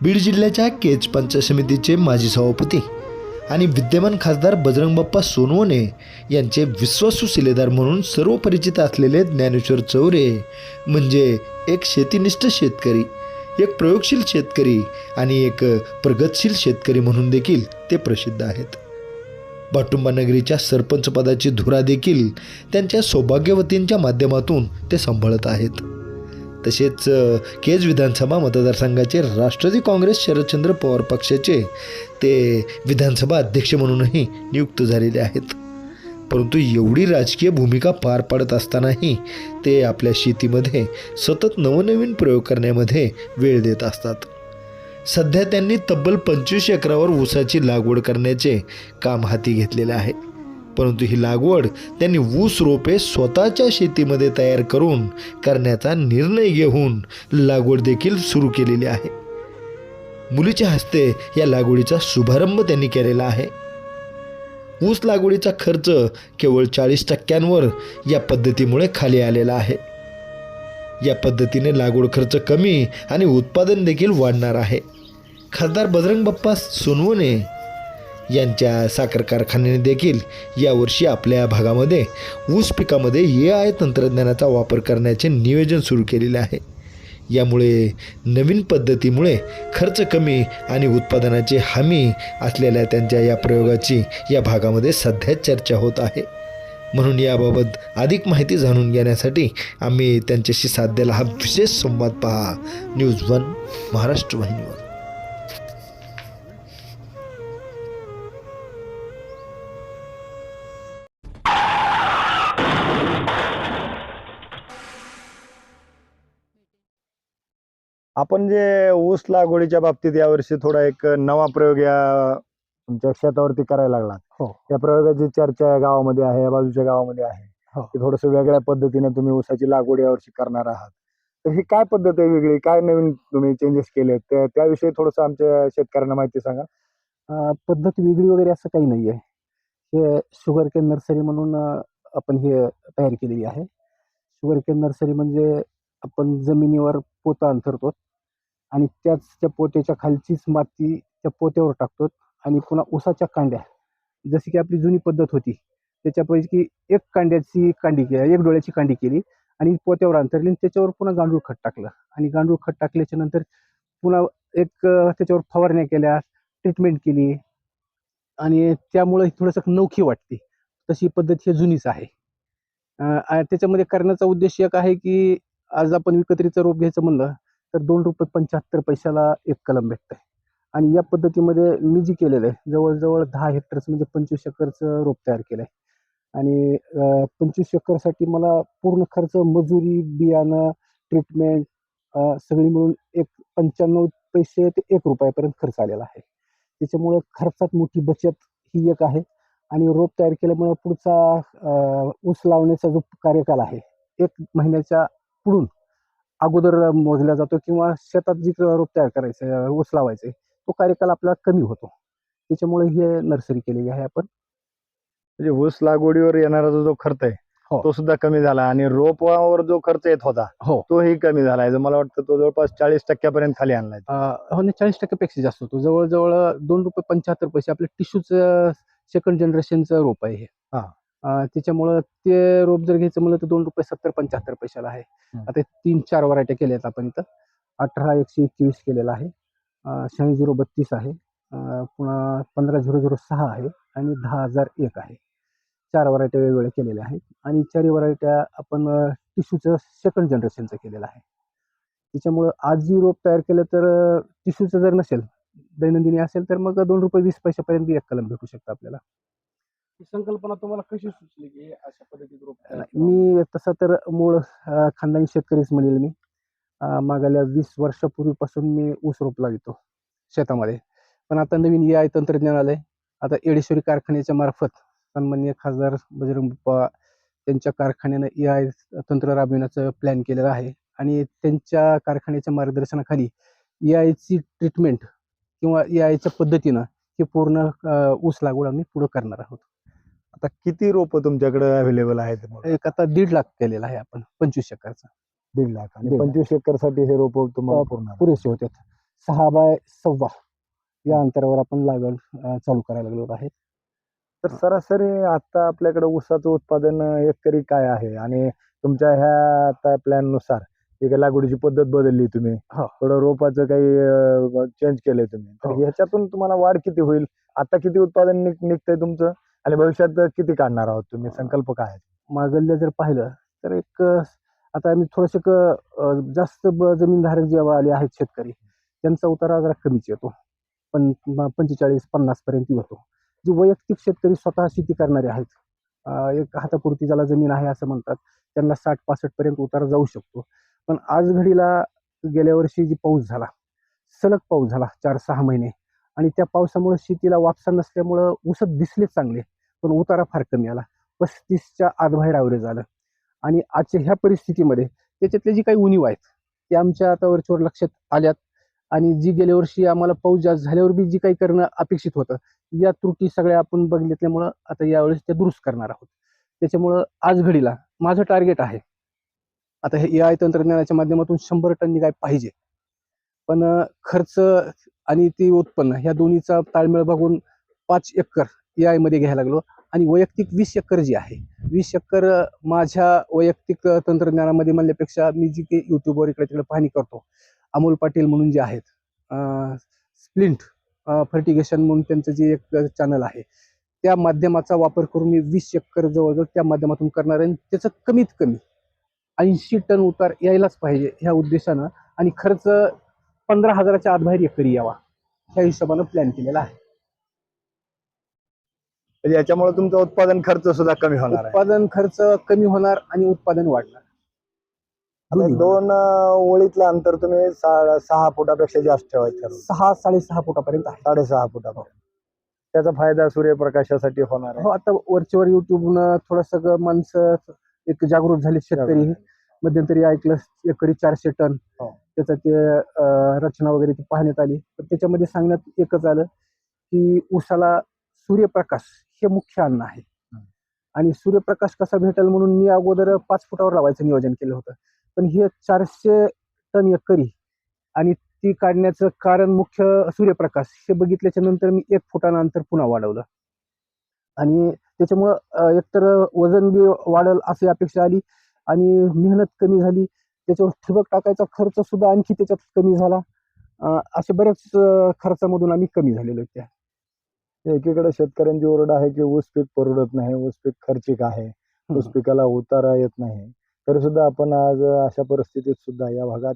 बीड जिल्ह्याच्या केज पंचायत समितीचे माजी सभापती आणि विद्यमान खासदार बजरंग बाप्पा सोनवणे यांचे विश्वासू शिलेदार म्हणून सर्व परिचित असलेले ज्ञानेश्वर चौरे म्हणजे एक शेतीनिष्ठ शेतकरी, एक प्रयोगशील शेतकरी आणि एक प्रगतशील शेतकरी म्हणून देखील ते प्रसिद्ध आहेत. भाटुंबा नगरीच्या सरपंच पदाची धुरा देखील त्यांच्या सौभाग्यवतींच्या माध्यमातून ते सांभाळत आहेत. तसेच केज विधानसभा मतदारसंघाचे राष्ट्रवादी काँग्रेस शरदचंद्र पवार पक्षाचे ते विधानसभा अध्यक्ष म्हणूनही नियुक्त झालेले आहेत. परंतु एवढी राजकीय भूमिका पार पाडत असतानाही ते आपल्या शेतीमध्ये सतत नवनवीन प्रयोग करण्यामध्ये वेळ देत असतात. सध्या त्यांनी तब्बल 25 एकरावर ऊसाची लागवड करण्याचे काम हाती घेतलेले आहे. परंतु ही लागवड त्यांनी ऊस रोपे स्वतःच्या शेतीमध्ये तयार करून करण्याचा निर्णय घेऊन लागवड देखील सुरू केलेली आहे. मुलीच्या हस्ते या लागवडीचा शुभारंभ त्यांनी केलेला आहे. ऊस लागवडीचा खर्च केवळ 40% या पद्धतीमुळे खाली आलेला आहे. या पद्धतीने लागवड खर्च कमी आणि उत्पादन देखील वाढणार आहे. खासदार बजरंग बाप्पा सोनवणे यांच्या साखर कारखान्याने देखील यावर्षी आपल्या भागामध्ये ऊस पिकामध्ये AI तंत्रज्ञानाचा वापर करण्याचे नियोजन सुरू केलेले आहे. यामुळे नवीन पद्धतीमुळे खर्च कमी आणि उत्पादनाची हमी असलेल्या त्यांच्या या प्रयोगाची या भागामध्ये सध्या चर्चा होत आहे. म्हणून याबाबत अधिक माहिती जाणून घेण्यासाठी आम्ही त्यांच्याशी साधलेला हा विशेष संवाद पहा न्यूज 1 महाराष्ट्र वाहिनीवर. आपण जे ऊस लागवडीच्या बाबतीत यावर्षी थोडा एक नवा प्रयोग या तुमच्या शेतावरती करायला लागला. हो. या प्रयोगाची चर्चा गावामध्ये आहे, या बाजूच्या गावामध्ये आहे हो. की थोडस वेगळ्या पद्धतीने तुम्ही ऊसाची लागवड यावर्षी करणार आहात. तर ही काय पद्धत आहे वेगळी, काय नवीन तुम्ही चेंजेस केले त्याविषयी थोडस आमच्या शेतकऱ्यांना माहिती सांगा. पद्धत वेगळी वगैरे असं काही नाही आहे. हे शुगर केन नर्सरी म्हणून आपण हे तयार केलेली आहे. शुगर केन नर्सरी म्हणजे आपण जमिनीवर पोतं अंथरतो आणि त्या पोत्याच्या खालचीच माती त्या पोत्यावर टाकतो आणि पुन्हा ऊसाच्या कांड्या, जशी की आपली जुनी पद्धत होती त्याच्यापैकी एक डोळ्याची कांडी केली आणि पोत्यावर अंतरली आणि त्याच्यावर पुन्हा गांडूळ खत टाकलं आणि गांडूळ खत टाकल्याच्या नंतर पुन्हा त्याच्यावर फवारण्या केल्या, ट्रीटमेंट केली आणि त्यामुळे थोडंसं नवखी वाटते. तशी पद्धत ही जुनीच आहे. त्याच्यामध्ये करण्याचा उद्देश एक आहे की आज आपण विकत्रीचं रोप घ्यायचं म्हणलं तर ₹2.75 एक कलम भेटतंय आणि या पद्धतीमध्ये मी जी केलेलं आहे जवळजवळ 10 हेक्टरचं म्हणजे 25 एकरचं रोप तयार केलं आहे आणि 25 एकरसाठी मला पूर्ण खर्च मजुरी, बियाणं, ट्रीटमेंट सगळी मिळून एक 95 पैसे ते ₹1 खर्च आलेला आहे. त्याच्यामुळं खर्चात मोठी बचत ही एक आहे आणि रोप तयार केल्यामुळे पुढचा ऊस लावण्याचा जो कार्यकाल आहे 1 महिन्याच्या पुढून अगोदर मोजला जातो किंवा शेतात जी रोप तयार करायचं ऊस लावायचे तो कार्यकाल आपला कमी होतो. त्याच्यामुळे हे नर्सरी केलेली आहे आपण. म्हणजे ऊस लागवडीवर येणारा जो खर्च आहे हो. तो सुद्धा कमी झाला आणि रोपावर जो खर्च येत होता हो. तोही कमी झालाय. मला वाटतं तो जवळपास 40% पर्यंत खाली आणलाय. हो, 40% पेक्षा जास्त होतो. जवळजवळ ₹2.75 आपल्या टिश्यूचं सेकंड जनरेशनचं रोप आहे हे. त्याच्यामुळं ते रोप जर घ्यायचं म्हणलं तर ₹2.70-75 आहे. आता 3-4 व्हरायट्या केल्या आहेत आपण इथं. 18-121 केलेला आहे, 86-032 आहे, पुन्हा 15-006 आहे आणि 10,001 आहे. 4 व्हरायट्या वेगवेगळ्या केलेल्या आहेत आणि 4 व्हरायट्या आपण टिश्यूचं सेकंड जनरेशनचं केलेलं आहे. त्याच्यामुळं आज जी रोप तयार केलं तर टिश्यूचं जर नसेल, दैनंदिनी असेल तर मग ₹2.20 पर्यंत एक कलम भेटू शकतं आपल्याला. संकल्पना तुम्हाला कशी सुचली की अशा पद्धतीत रोप तयार करावं? मी तसं तर मूळ खानदानी शेतकरीच म्हणेल मी. मागल्या 20 वर्षापूर्वीपासून मी ऊस रोप लावितो शेतामध्ये. पण आता नवीन AI तंत्रज्ञान आलंय. आता येडेश्वरी कारखान्याच्या मार्फत सन्माननीय खासदार बजरंग बाप्पा त्यांच्या कारखान्यानं AI तंत्र राबविण्याचं प्लॅन केलेलं आहे आणि त्यांच्या कारखान्याच्या मार्गदर्शनाखाली AIची ट्रीटमेंट किंवा AIच्या पद्धतीनं हे पूर्ण ऊस लागवड आम्ही पुढे करणार आहोत. आता किती रोप तुमच्याकडे अवेलेबल आहेत? एक आता 1.5 लाख केलेला आहे आपण 25 एकरचा. 1.5 लाख आणि 1.5 लाख. 25 एकर साठी हे रोप तुम्हाला पूर्ण पुरेसे होते. 6x6 या अंतरावर आपण लागवड चालू करायला लागलो आहे. तर सरासरी आता आपल्याकडे ऊसाचं उत्पादन एकरी काय आहे आणि तुमच्या ह्या आता प्लॅन नुसार एक लागवडीची पद्धत बदलली तुम्ही, हो. थोडं रोपाचं काही चेंज केलंय तुम्ही, तर हो. ह्याच्यातून तुम्हाला वाढ किती होईल? आता किती उत्पादन निघतंय तुमचं आणि भविष्यात किती काढणार आहोत तुम्ही? संकल्प काय आहे? मागल्या जर पाहिलं तर आता आम्ही थोडंसं जास्त जमीनधारक जेव्हा आले आहेत शेतकरी, त्यांचा उतारा जरा कमीच येतो. 45-50 पर्यंत होतो. जे वैयक्तिक शेतकरी स्वतः शेती करणारे आहेत, एक हातापुरती ज्याला जमीन आहे असं म्हणतात, त्यांना 60-65 पर्यंत उतारा जाऊ शकतो. पण आज घडीला गेल्या वर्षी जी पाऊस झाला, सलग पाऊस झाला 4-6 महिने, आणि त्या पावसामुळे शेतीला वापसा नसल्यामुळं ऊसत दिसले चांगले, पण उतारा फार कमी आला. 35च्या आतबाहेर ॲव्हरेज आलं. आणि आजच्या ह्या परिस्थितीमध्ये त्याच्यातले जी काही उणीव आहेत ते आमच्या आता वरचेवर लक्षात आल्यात. आणि जी गेल्या वर्षी आम्हाला पाऊस जास्त झाल्यावर बी जी काही करणं अपेक्षित होतं, या त्रुटी सगळ्या आपण बघितल्यामुळं आता यावेळेस ते दुरुस्त करणार आहोत. त्याच्यामुळं आज घडीला माझं टार्गेट आहे, आता हे AI तंत्रज्ञानाच्या माध्यमातून 100 टन निघाय पाहिजे. पण खर्च आणि ती उत्पन्न ह्या दोन्हीचा ताळमेळ बघून 5 एकर AI मध्ये घ्यायला लागलो. आणि वैयक्तिक 20 एकर जी आहे, 20 एकर माझ्या वैयक्तिक तंत्रज्ञानामध्ये म्हणल्यापेक्षा मी जी काही युट्यूबवर इकडे तिकडे पाहणी करतो, अमोल पाटील म्हणून जे आहेत, स्प्लिंट फर्टिगेशन म्हणून त्यांचं जे एक चॅनल आहे, त्या माध्यमाचा वापर करून मी 20 एकर जवळजवळ त्या माध्यमातून करणार आहे. त्याचं कमीत कमी 80 टन उतार यायलाच पाहिजे ह्या उद्देशानं, आणि खर्च 15,000च्या आतबाहेर एकरी यावा ह्या हिशोबानं प्लॅन केलेला आहे. म्हणजे याच्यामुळे तुमचं उत्पादन खर्च सुद्धा कमी होणार आहे. उत्पादन खर्च कमी होणार आणि उत्पादन वाढणार. आता 2 ओळीतलं अंतर तुम्ही 6 फुटापेक्षा जास्त ठेवायचं ठरवलं. 6-6.5 फुटापर्यंत आहे. 6.5 फुटापर्यंत. त्याचा फायदा सूर्यप्रकाशासाठी होणार आहे. हो, आता वरचेवर युट्यूबनं थोडंसं माणसं एक जागृत झाली शेतकरी. मध्यंतरी ऐकलं एकरी 400 टन हो. त्याचं ते रचना वगैरे ती पाहण्यात आली. तर त्याच्यामध्ये सांगण्यात एकच आलं की ऊसाला सूर्यप्रकाश हे मुख्य अन्न आहे. आणि सूर्यप्रकाश कसा भेटेल म्हणून मी अगोदर 5 फुटावर लावायचं नियोजन केलं होतं. पण हे 400 टन एकरी आणि ती काढण्याचं कारण मुख्य सूर्यप्रकाश हे बघितल्याच्या नंतर मी 1 फुटानं अंतर पुन्हा वाढवलं. आणि त्याच्यामुळं एकतर वजन बी वाढेल अशी अपेक्षा आली आणि मेहनत कमी झाली. त्याच्यावर ठिबक टाकायचा खर्च सुद्धा आणखी त्याच्यात कमी झाला. असे बऱ्याच खर्चामधून आम्ही कमी झालेलो त्या. एकीकडे शेतकऱ्यांची ओरड आहे की ऊस पीक परवडत नाही, ऊस पीक खर्चिक आहे, ऊस पिकाला उतारा येत नाही. तरी सुद्धा आपण आज अशा परिस्थितीत सुद्धा या भागात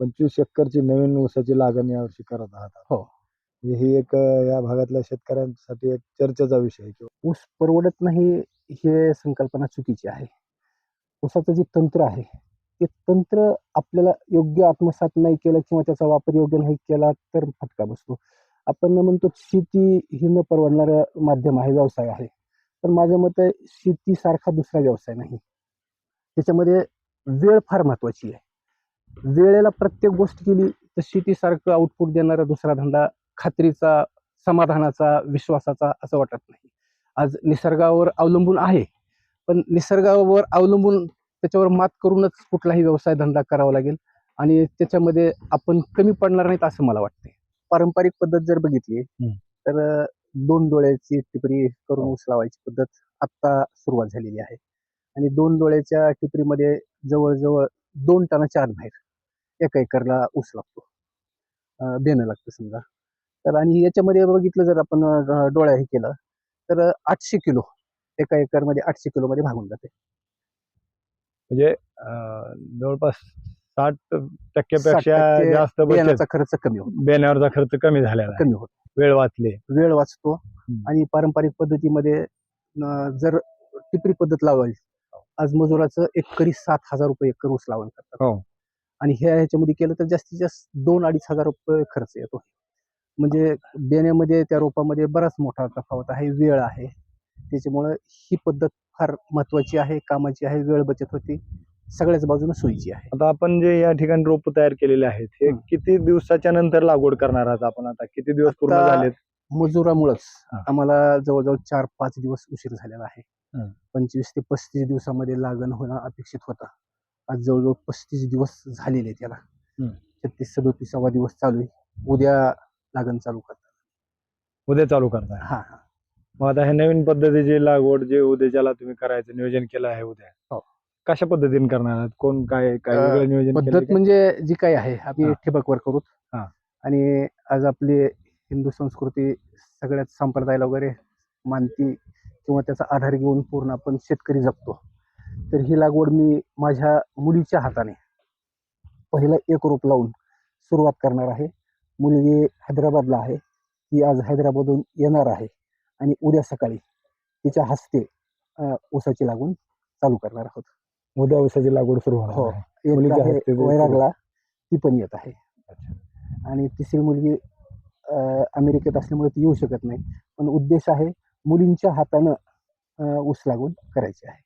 25 एकरची नवीन ऊसाची लागण यावर्षी करत आहात. हो. ही एक या भागातल्या शेतकऱ्यांसाठी एक चर्चेचा विषय आहे. ऊस परवडत नाही हे संकल्पना चुकीची आहे. ऊसाचं जे तंत्र आहे ते तंत्र आपल्याला योग्य आत्मसात नाही केलं किंवा त्याचा वापर योग्य नाही केला तर फटका बसतो. आपण म्हणतो शेती ही न परवडणारं माध्यम आहे, व्यवसाय आहे. पण माझ्या मते शेतीसारखा दुसरा व्यवसाय नाही. त्याच्यामध्ये वेळ फार महत्वाची आहे. वेळेला प्रत्येक गोष्ट केली तर शेतीसारखं आउटपुट देणारा दुसरा धंदा खात्रीचा, समाधानाचा, विश्वासाचा असं वाटत नाही. आज निसर्गावर अवलंबून आहे, पण निसर्गावर अवलंबून त्याच्यावर मात करूनच कुठलाही व्यवसाय धंदा करावा लागेल आणि त्याच्यामध्ये आपण कमी पडणार नाहीत असं मला वाटते. पारंपरिक पद्धत जर बघितली तर 2 डोळ्याची टिपरी करून ऊस लावायची पद्धत आत्ता सुरुवात झालेली आहे. आणि 2 डोळ्याच्या टिपरीमध्ये जवळजवळ 2 टनाच्या आत बाहेर 1 एकरला ऊस लागतो, बेणं लागतं समजा. तर आणि याच्यामध्ये बघितलं जर आपण डोळ्या हे केलं तर 800 किलो 1 एकरमध्ये 800 किलोमध्ये भागून जाते. म्हणजे जवळपास 60% जास्त बियाण्याचा खर्च कमी होतो, बेण्यावरचा खर्च कमी झालेला आहे. कमी होतो, वेळ वाचले, वेळ वाचतो. आणि पारंपरिक पद्धतीमध्ये जर टिपरी पद्धत लावायची, आज मजुराचं एकरी 7,000 रुपये एकर ऊस लावण करतात. हो. आणि ह्याच्यामध्ये केलं तर जास्तीत जास्त 2-2.5 हजार रुपये खर्च येतो. म्हणजे बेण्यामध्ये त्या रोपामध्ये बराच मोठा तफावत आहे, वेळ आहे. त्याच्यामुळं ही पद्धत फार महत्वाची आहे, कामाची आहे, वेळ बचत होती, सगळ्याच बाजूने सोयीची आहे. आता आपण जे या ठिकाणी रोप तयार केलेले आहेत हे किती दिवसाच्या नंतर लागवड करणार आहात आपण? आता किती दिवस पूर्ण झालेत? मजुरामुळेच आम्हाला जवळजवळ 4-5 दिवस उशीर झालेला आहे. 25 ते 35 दिवसामध्ये लागण होणं अपेक्षित होतं. आज जवळजवळ 35 दिवस झालेले त्याला. 36-37 दिवस चालू आहे. उद्या लागण चालू करतात. उद्या चालू करताय. हा. मग आता हे नवीन पद्धतीची लागवड जे उद्याच्याला तुम्ही करायचं नियोजन केलं आहे उद्या, हो. कशा पद्धतीने करणार आहात? कोण काय वेगळं नियोजन केलंय पद्धत का? म्हणजे जी काही आहे आम्ही हा. ठिबकवर करू. हा. आणि आज आपली हिंदू संस्कृती सगळ्याच संप्रदायाला वगैरे मानती किंवा त्याचा आधार घेऊन पूर्ण आपण शेतकरी जगतो. तर ही लागवड मी माझ्या मुलीच्या हाताने पहिला एक रोप लावून सुरुवात करणार आहे. मुलगी हैदराबादला आहे, ती आज हैदराबादहून येणार आहे आणि उद्या सकाळी तिच्या हस्ते ऊसाची लागवड चालू करणार आहोत. उद्या ऊसाची लागवड सुरू होणार हो. आहे. एक मुलीच्या आहे हस्ते ते वैरागला, ती पण येत आहे. आणि तिसरी मुलगी अमेरिकेत असल्यामुळे ती येऊ शकत नाही, पण उद्देश आहे मुलींच्या हातानं ऊस लागवड करायची आहे.